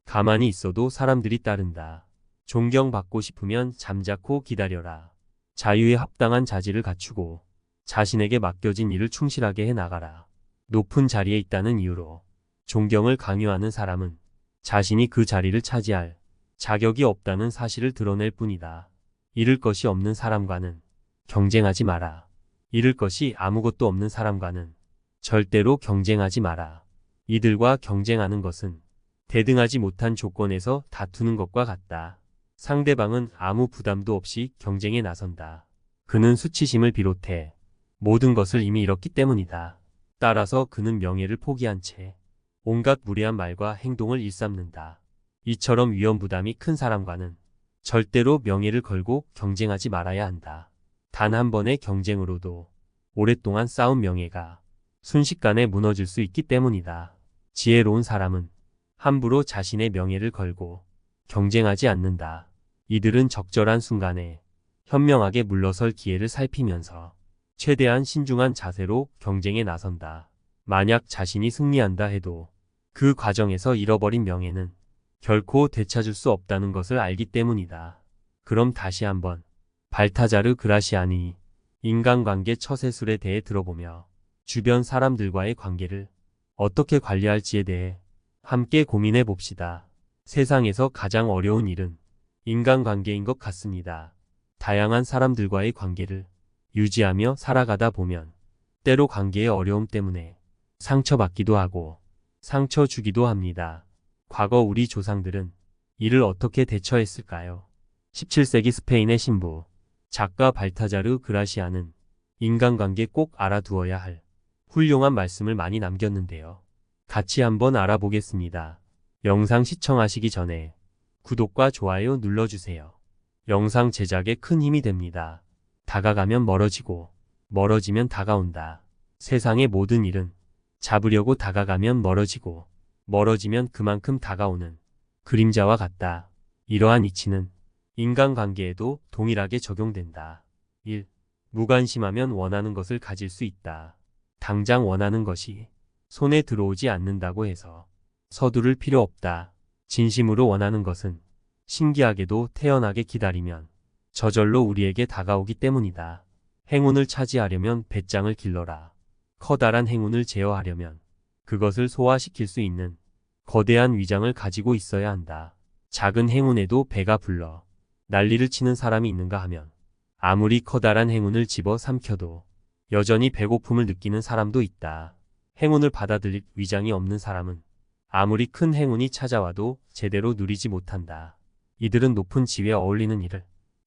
가만히 있어도 사람들이 따른다. 존경받고 싶으면 잠자코 기다려라. 자유에 합당한 자질을 갖추고 자신에게 맡겨진 일을 충실하게 해나가라. 높은 자리에 있다는 이유로 존경을 강요하는 사람은 자신이 그 자리를 차지할 자격이 없다는 사실을 드러낼 뿐이다. 잃을 것이 없는 사람과는 경쟁하지 마라. 잃을 것이 아무것도 없는 사람과는 절대로 경쟁하지 마라. 이들과 경쟁하는 것은 대등하지 못한 조건에서 다투는 것과 같다. 상대방은 아무 부담도 없이 경쟁에 나선다. 그는 수치심을 비롯해 모든 것을 이미 잃었기 때문이다. 따라서 그는 명예를 포기한 채 온갖 무례한 말과 행동을 일삼는다. 이처럼 위험 부담이 큰 사람과는 절대로 명예를 걸고 경쟁하지 말아야 한다. 단 한 번의 경쟁으로도 오랫동안 쌓은 명예가 순식간에 무너질 수 있기 때문이다. 지혜로운 사람은 함부로 자신의 명예를 걸고 경쟁하지 않는다. 이들은 적절한 순간에 현명하게 물러설 기회를 살피면서 최대한 신중한 자세로 경쟁에 나선다. 만약 자신이 승리한다 해도 그 과정에서 잃어버린 명예는 결코 되찾을 수 없다는 것을 알기 때문이다. 그럼 다시 한번 발타자르 그라시아니 인간관계 처세술에 대해 들어보며 주변 사람들과의 관계를 어떻게 관리할지에 대해 함께 고민해 봅시다. 세상에서 가장 어려운 일은 인간관계인 것 같습니다. 다양한 사람들과의 관계를 유지하며 살아가다 보면 때로 관계의 어려움 때문에 상처받기도 하고 상처 주기도 합니다. 과거 우리 조상들은 이를 어떻게 대처했을까요? 17세기 스페인의 신부 작가 발타자르 그라시아는 인간관계 꼭 알아두어야 할 훌륭한 말씀을 많이 남겼는데요. 같이 한번 알아보겠습니다. 영상 시청하시기 전에 구독과 좋아요 눌러주세요. 영상 제작에 큰 힘이 됩니다. 다가가면 멀어지고 멀어지면 다가온다. 세상의 모든 일은 잡으려고 다가가면 멀어지고 멀어지면 그만큼 다가오는 그림자와 같다. 이러한 이치는 인간관계에도 동일하게 적용된다. 1. 무관심하면 원하는 것을 가질 수 있다. 당장 원하는 것이 손에 들어오지 않는다고 해서 서두를 필요 없다. 진심으로 원하는 것은 신기하게도 태연하게 기다리면 저절로 우리에게 다가오기 때문이다. 행운을 차지하려면 배짱을 길러라. 커다란 행운을 제어하려면 그것을 소화시킬 수 있는 거대한 위장을 가지고 있어야 한다. 작은 행운에도 배가 불러 난리를 치는 사람이 있는가 하면 아무리 커다란 행운을 집어 삼켜도 여전히 배고픔을 느끼는 사람도 있다. 행운을 받아들일 위장이 없는 사람은 아무리 큰 행운이 찾아와도 제대로 누리지 못한다. 이들은 높은 지위에 어울리는 일을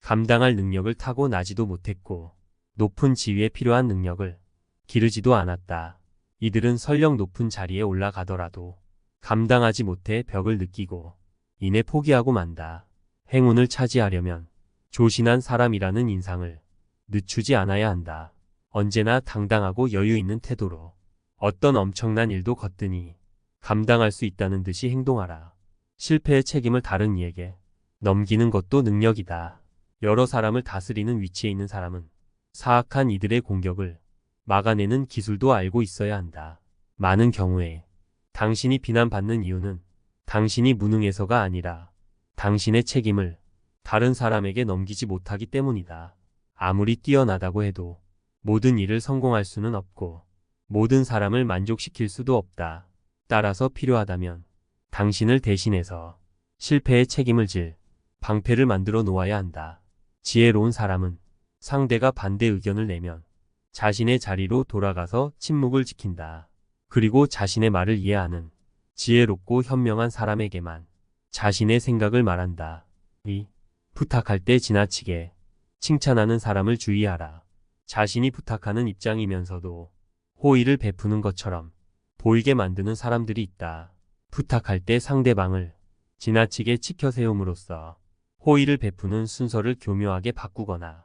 감당할 능력을 타고나지도 못했고 높은 지위에 필요한 능력을 기르지도 않았다. 이들은 설령 높은 자리에 올라가더라도 감당하지 못해 벽을 느끼고 이내 포기하고 만다. 행운을 차지하려면 조신한 사람이라는 인상을 늦추지 않아야 한다. 언제나 당당하고 여유 있는 태도로 어떤 엄청난 일도 거뜬히 감당할 수 있다는 듯이 행동하라. 실패의 책임을 다른 이에게 넘기는 것도 능력이다. 여러 사람을 다스리는 위치에 있는 사람은 사악한 이들의 공격을 막아내는 기술도 알고 있어야 한다. 많은 경우에 당신이 비난받는 이유는 당신이 무능해서가 아니라 당신의 책임을 다른 사람에게 넘기지 못하기 때문이다. 아무리 뛰어나다고 해도 모든 일을 성공할 수는 없고 모든 사람을 만족시킬 수도 없다. 따라서 필요하다면 당신을 대신해서 실패의 책임을 질 방패를 만들어 놓아야 한다. 지혜로운 사람은 상대가 반대 의견을 내면 자신의 자리로 돌아가서 침묵을 지킨다. 그리고 자신의 말을 이해하는 지혜롭고 현명한 사람에게만 자신의 생각을 말한다. 2. 부탁할 때 지나치게 칭찬하는 사람을 주의하라. 자신이 부탁하는 입장이면서도 호의를 베푸는 것처럼 보이게 만드는 사람들이 있다. 부탁할 때 상대방을 지나치게 치켜 세움으로써 호의를 베푸는 순서를 교묘하게 바꾸거나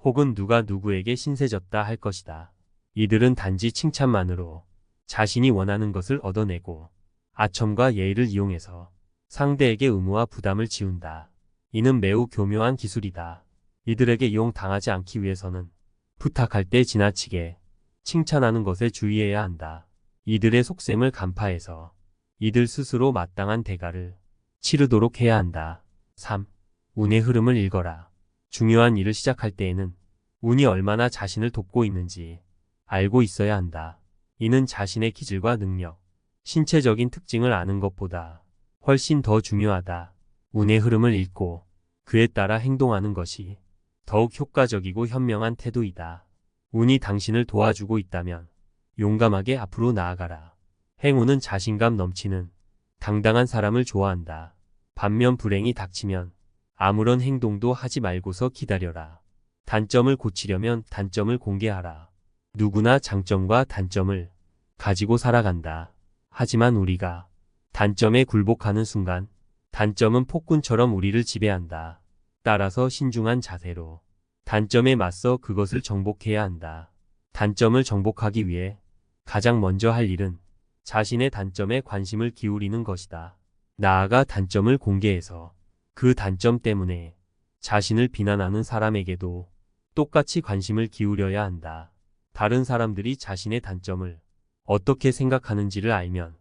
혹은 누가 누구에게 신세졌다 할 것이다. 이들은 단지 칭찬만으로 자신이 원하는 것을 얻어내고 아첨과 예의를 이용해서 상대에게 의무와 부담을 지운다. 이는 매우 교묘한 기술이다. 이들에게 이용당하지 않기 위해서는 부탁할 때 지나치게 칭찬하는 것에 주의해야 한다. 이들의 속셈을 간파해서 이들 스스로 마땅한 대가를 치르도록 해야 한다. 3. 운의 흐름을 읽어라. 중요한 일을 시작할 때에는 운이 얼마나 자신을 돕고 있는지 알고 있어야 한다. 이는 자신의 기질과 능력, 신체적인 특징을 아는 것보다 훨씬 더 중요하다. 운의 흐름을 읽고 그에 따라 행동하는 것이 더욱 효과적이고 현명한 태도이다. 운이 당신을 도와주고 있다면 용감하게 앞으로 나아가라. 행운은 자신감 넘치는 당당한 사람을 좋아한다. 반면 불행이 닥치면 아무런 행동도 하지 말고서 기다려라. 단점을 고치려면 단점을 공개하라. 누구나 장점과 단점을 가지고 살아간다. 하지만 우리가 단점에 굴복하는 순간 단점은 폭군처럼 우리를 지배한다. 따라서 신중한 자세로 단점에 맞서 그것을 정복해야 한다. 단점을 정복하기 위해 가장 먼저 할 일은 자신의 단점에 관심을 기울이는 것이다. 나아가 단점을 공개해서 그 단점 때문에 자신을 비난하는 사람에게도 똑같이 관심을 기울여야 한다. 다른 사람들이 자신의 단점을 어떻게 생각하는지를 알면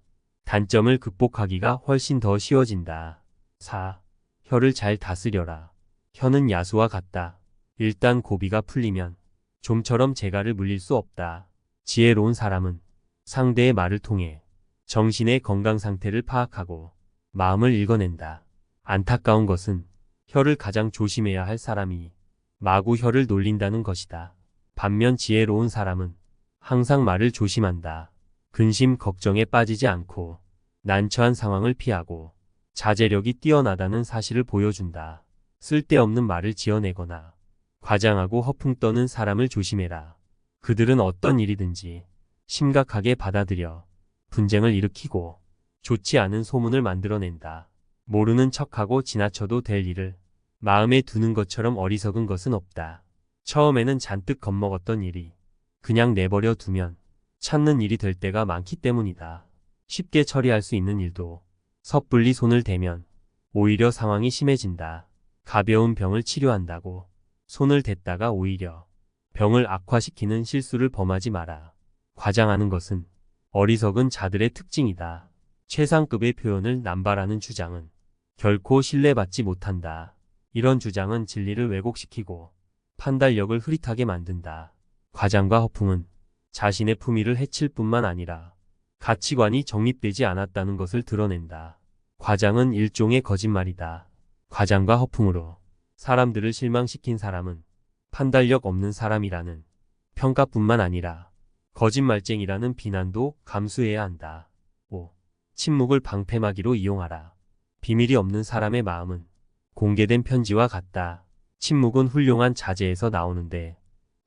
단점을 극복하기가 훨씬 더 쉬워진다. 4. 혀를 잘 다스려라. 혀는 야수와 같다. 일단 고비가 풀리면 좀처럼 재갈을 물릴 수 없다. 지혜로운 사람은 상대의 말을 통해 정신의 건강 상태를 파악하고 마음을 읽어낸다. 안타까운 것은 혀를 가장 조심해야 할 사람이 마구 혀를 놀린다는 것이다. 반면 지혜로운 사람은 항상 말을 조심한다. 근심 걱정에 빠지지 않고 난처한 상황을 피하고 자제력이 뛰어나다는 사실을 보여준다. 쓸데없는 말을 지어내거나 과장하고 허풍 떠는 사람을 조심해라. 그들은 어떤 일이든지 심각하게 받아들여 분쟁을 일으키고 좋지 않은 소문을 만들어낸다. 모르는 척하고 지나쳐도 될 일을 마음에 두는 것처럼 어리석은 것은 없다. 처음에는 잔뜩 겁먹었던 일이 그냥 내버려 두면 찾는 일이 될 때가 많기 때문이다. 쉽게 처리할 수 있는 일도 섣불리 손을 대면 오히려 상황이 심해진다. 가벼운 병을 치료한다고 손을 댔다가 오히려 병을 악화시키는 실수를 범하지 마라. 과장하는 것은 어리석은 자들의 특징이다. 최상급의 표현을 남발하는 주장은 결코 신뢰받지 못한다. 이런 주장은 진리를 왜곡시키고 판단력을 흐릿하게 만든다. 과장과 허풍은 자신의 품위를 해칠 뿐만 아니라 가치관이 정립되지 않았다는 것을 드러낸다. 과장은 일종의 거짓말이다. 과장과 허풍으로 사람들을 실망시킨 사람은 판단력 없는 사람이라는 평가뿐만 아니라 거짓말쟁이라는 비난도 감수해야 한다. 5. 침묵을 방패막이로 이용하라. 비밀이 없는 사람의 마음은 공개된 편지와 같다. 침묵은 훌륭한 자제에서 나오는데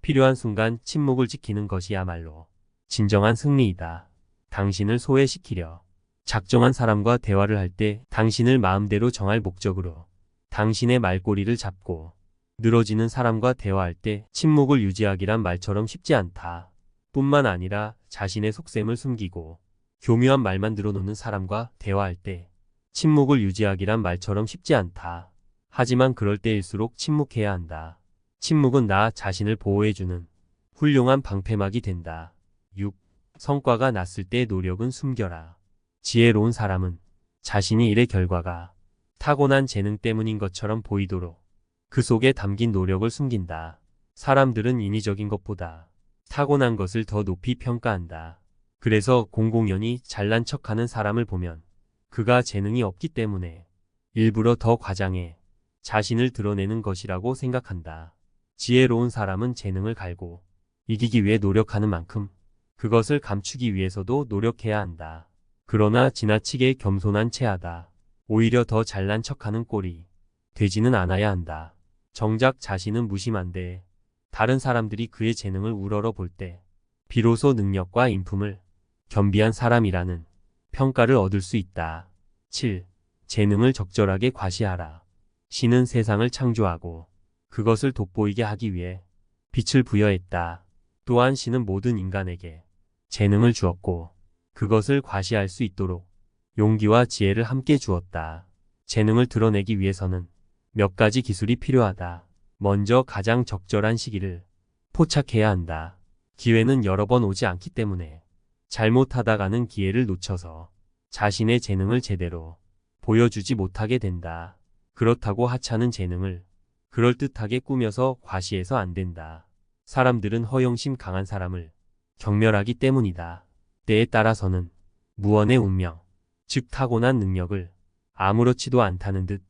필요한 순간 침묵을 지키는 것이야말로 진정한 승리이다. 당신을 소외시키려 작정한 사람과 대화를 할 때 당신을 마음대로 정할 목적으로 당신의 말꼬리를 잡고 늘어지는 사람과 대화할 때 침묵을 유지하기란 말처럼 쉽지 않다. 뿐만 아니라 자신의 속셈을 숨기고 교묘한 말만 늘어놓는 사람과 대화할 때 침묵을 유지하기란 말처럼 쉽지 않다. 하지만 그럴 때일수록 침묵해야 한다. 침묵은 나 자신을 보호해주는 훌륭한 방패막이 된다. 6. 성과가 났을 때 노력은 숨겨라. 지혜로운 사람은 자신이 일의 결과가 타고난 재능 때문인 것처럼 보이도록 그 속에 담긴 노력을 숨긴다. 사람들은 인위적인 것보다 타고난 것을 더 높이 평가한다. 그래서 공공연히 잘난 척하는 사람을 보면 그가 재능이 없기 때문에 일부러 더 과장해 자신을 드러내는 것이라고 생각한다. 지혜로운 사람은 재능을 갈고 이기기 위해 노력하는 만큼 그것을 감추기 위해서도 노력해야 한다. 그러나 지나치게 겸손한 체하다. 오히려 더 잘난 척하는 꼴이 되지는 않아야 한다. 정작 자신은 무심한데 다른 사람들이 그의 재능을 우러러 볼 때 비로소 능력과 인품을 겸비한 사람이라는 평가를 얻을 수 있다. 7. 재능을 적절하게 과시하라. 신은 세상을 창조하고 그것을 돋보이게 하기 위해 빛을 부여했다. 또한 신은 모든 인간에게 재능을 주었고 그것을 과시할 수 있도록 용기와 지혜를 함께 주었다. 재능을 드러내기 위해서는 몇 가지 기술이 필요하다. 먼저 가장 적절한 시기를 포착해야 한다. 기회는 여러 번 오지 않기 때문에 잘못하다가는 기회를 놓쳐서 자신의 재능을 제대로 보여주지 못하게 된다. 그렇다고 하찮은 재능을 그럴듯하게 꾸며서 과시해서 안 된다. 사람들은 허영심 강한 사람을 경멸하기 때문이다. 때에 따라서는 무언의 운명, 즉 타고난 능력을 아무렇지도 않다는 듯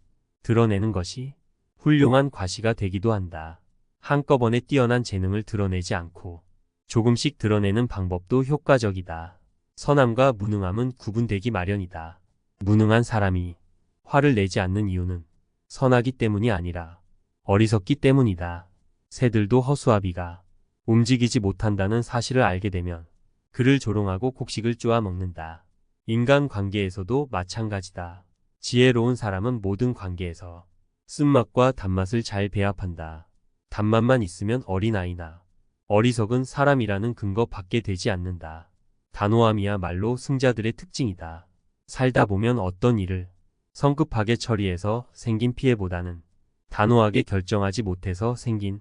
드러내는 것이 훌륭한 과시가 되기도 한다. 한꺼번에 뛰어난 재능을 드러내지 않고 조금씩 드러내는 방법도 효과적이다. 선함과 무능함은 구분되기 마련이다. 무능한 사람이 화를 내지 않는 이유는 선하기 때문이 아니라 어리석기 때문이다. 새들도 허수아비가 움직이지 못한다는 사실을 알게 되면 그를 조롱하고 곡식을 쪼아 먹는다. 인간 관계에서도 마찬가지다. 지혜로운 사람은 모든 관계에서 쓴맛과 단맛을 잘 배합한다. 단맛만 있으면 어린아이나 어리석은 사람이라는 근거 밖에 되지 않는다. 단호함이야말로 승자들의 특징이다. 살다 보면 어떤 일을 성급하게 처리해서 생긴 피해보다는 단호하게 결정하지 못해서 생긴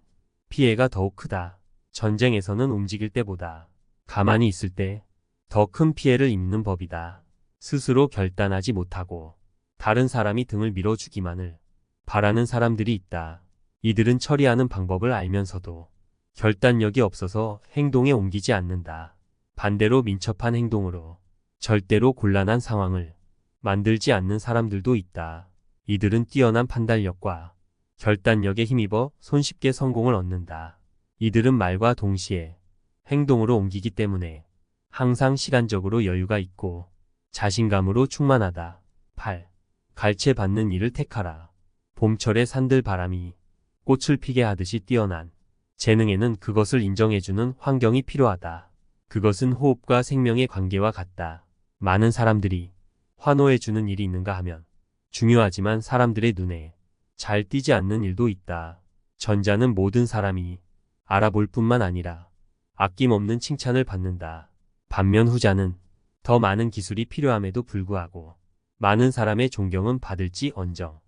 피해가 더욱 크다. 전쟁에서는 움직일 때보다 가만히 있을 때 더 큰 피해를 입는 법이다. 스스로 결단하지 못하고 다른 사람이 등을 밀어주기만을 바라는 사람들이 있다. 이들은 처리하는 방법을 알면서도 결단력이 없어서 행동에 옮기지 않는다. 반대로 민첩한 행동으로 절대로 곤란한 상황을 만들지 않는 사람들도 있다. 이들은 뛰어난 판단력과 결단력에 힘입어 손쉽게 성공을 얻는다. 이들은 말과 동시에 행동으로 옮기기 때문에 항상 시간적으로 여유가 있고 자신감으로 충만하다. 8. 갈채받는 일을 택하라. 봄철의 산들 바람이 꽃을 피게 하듯이 뛰어난 재능에는 그것을 인정해주는 환경이 필요하다. 그것은 호흡과 생명의 관계와 같다. 많은 사람들이 환호해주는 일이 있는가 하면 중요하지만 사람들의 눈에 잘 띄지 않는 일도 있다. 전자는 모든 사람이 알아볼 뿐만 아니라 아낌없는 칭찬을 받는다. 반면 후자는 더 많은 기술이 필요함에도 불구하고 많은 사람의 존경은 받을지 언정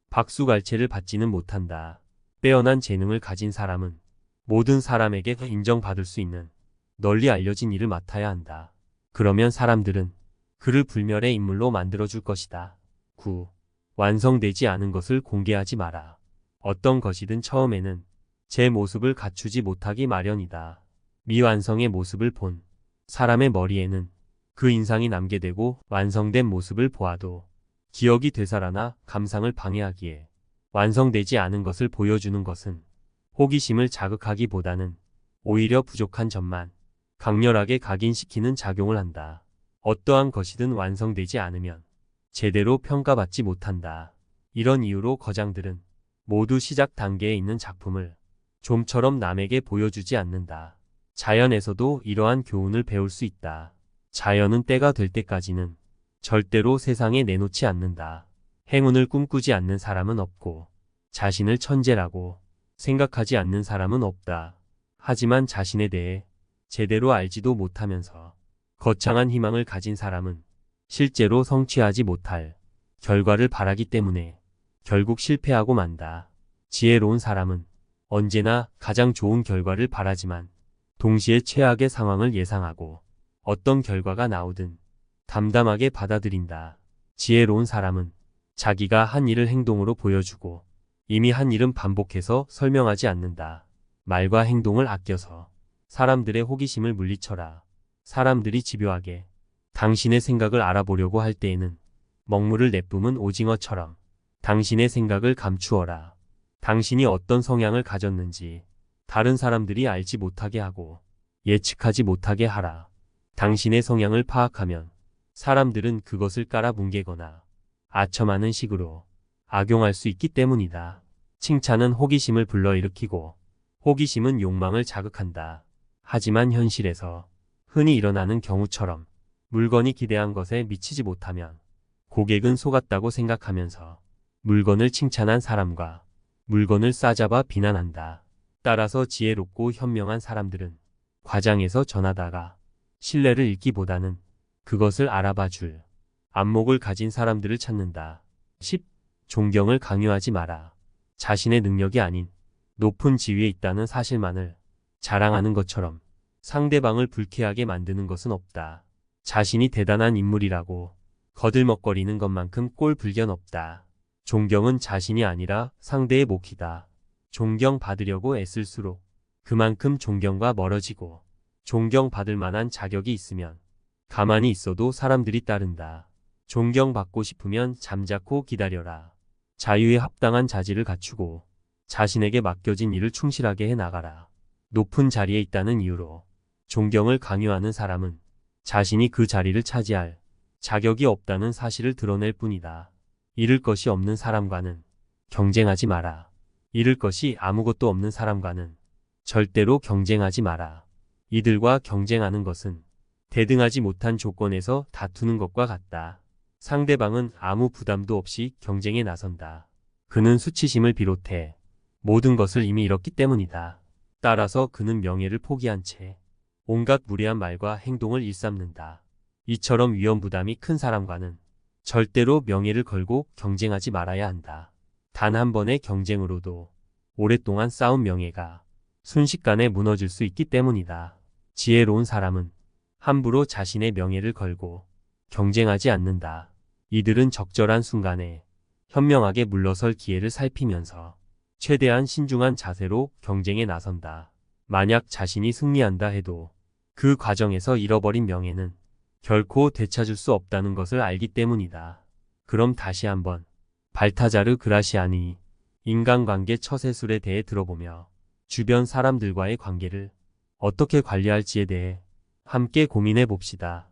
박수갈채를 받지는 못한다. 빼어난 재능을 가진 사람은 모든 사람에게 인정받을 수 있는 널리 알려진 일을 맡아야 한다. 그러면 사람들은 그를 불멸의 인물로 만들어줄 것이다. 9. 완성되지 않은 것을 공개하지 마라. 어떤 것이든 처음에는 제 모습을 갖추지 못하기 마련이다. 미완성의 모습을 본 사람의 머리에는 그 인상이 남게 되고 완성된 모습을 보아도 기억이 되살아나 감상을 방해하기에 완성되지 않은 것을 보여주는 것은 호기심을 자극하기보다는 오히려 부족한 점만 강렬하게 각인시키는 작용을 한다. 어떠한 것이든 완성되지 않으면 제대로 평가받지 못한다. 이런 이유로 거장들은 모두 시작 단계에 있는 작품을 좀처럼 남에게 보여주지 않는다. 자연에서도 이러한 교훈을 배울 수 있다. 자연은 때가 될 때까지는 절대로 세상에 내놓지 않는다. 행운을 꿈꾸지 않는 사람은 없고 자신을 천재라고 생각하지 않는 사람은 없다. 하지만 자신에 대해 제대로 알지도 못하면서 거창한 희망을 가진 사람은 실제로 성취하지 못할 결과를 바라기 때문에 결국 실패하고 만다. 지혜로운 사람은 언제나 가장 좋은 결과를 바라지만 동시에 최악의 상황을 예상하고 어떤 결과가 나오든 담담하게 받아들인다. 지혜로운 사람은 자기가 한 일을 행동으로 보여주고 이미 한 일은 반복해서 설명하지 않는다. 말과 행동을 아껴서 사람들의 호기심을 물리쳐라. 사람들이 집요하게 당신의 생각을 알아보려고 할 때에는 먹물을 내뿜은 오징어처럼 당신의 생각을 감추어라. 당신이 어떤 성향을 가졌는지 다른 사람들이 알지 못하게 하고 예측하지 못하게 하라. 당신의 성향을 파악하면 사람들은 그것을 깔아뭉개거나 아첨하는 식으로 악용할 수 있기 때문이다. 칭찬은 호기심을 불러일으키고 호기심은 욕망을 자극한다. 하지만 현실에서 흔히 일어나는 경우처럼 물건이 기대한 것에 미치지 못하면 고객은 속았다고 생각하면서 물건을 칭찬한 사람과 물건을 싸잡아 비난한다. 따라서 지혜롭고 현명한 사람들은 과장해서 전하다가 신뢰를 잃기보다는 그것을 알아봐 줄 안목을 가진 사람들을 찾는다. 10. 존경을 강요하지 마라. 자신의 능력이 아닌 높은 지위에 있다는 사실만을 자랑하는 것처럼 상대방을 불쾌하게 만드는 것은 없다. 자신이 대단한 인물이라고 거들먹거리는 것만큼 꼴불견 없다. 존경은 자신이 아니라 상대의 몫이다. 존경받으려고 애쓸수록 그만큼 존경과 멀어지고 존경받을 만한 자격이 있으면 가만히 있어도 사람들이 따른다. 존경받고 싶으면 잠자코 기다려라. 자유에 합당한 자질을 갖추고 자신에게 맡겨진 일을 충실하게 해나가라. 높은 자리에 있다는 이유로 존경을 강요하는 사람은 자신이 그 자리를 차지할 자격이 없다는 사실을 드러낼 뿐이다. 잃을 것이 없는 사람과는 경쟁하지 마라. 잃을 것이 아무것도 없는 사람과는 절대로 경쟁하지 마라. 이들과 경쟁하는 것은 대등하지 못한 조건에서 다투는 것과 같다. 상대방은 아무 부담도 없이 경쟁에 나선다. 그는 수치심을 비롯해 모든 것을 이미 잃었기 때문이다. 따라서 그는 명예를 포기한 채 온갖 무례한 말과 행동을 일삼는다. 이처럼 위험부담이 큰 사람과는 절대로 명예를 걸고 경쟁하지 말아야 한다. 단 한 번의 경쟁으로도 오랫동안 쌓은 명예가 순식간에 무너질 수 있기 때문이다. 지혜로운 사람은 함부로 자신의 명예를 걸고 경쟁하지 않는다. 이들은 적절한 순간에 현명하게 물러설 기회를 살피면서 최대한 신중한 자세로 경쟁에 나선다. 만약 자신이 승리한다 해도 그 과정에서 잃어버린 명예는 결코 되찾을 수 없다는 것을 알기 때문이다. 그럼 다시 한번 발타자르 그라시아니 인간관계 처세술에 대해 들어보며 주변 사람들과의 관계를 어떻게 관리할지에 대해 함께 고민해 봅시다.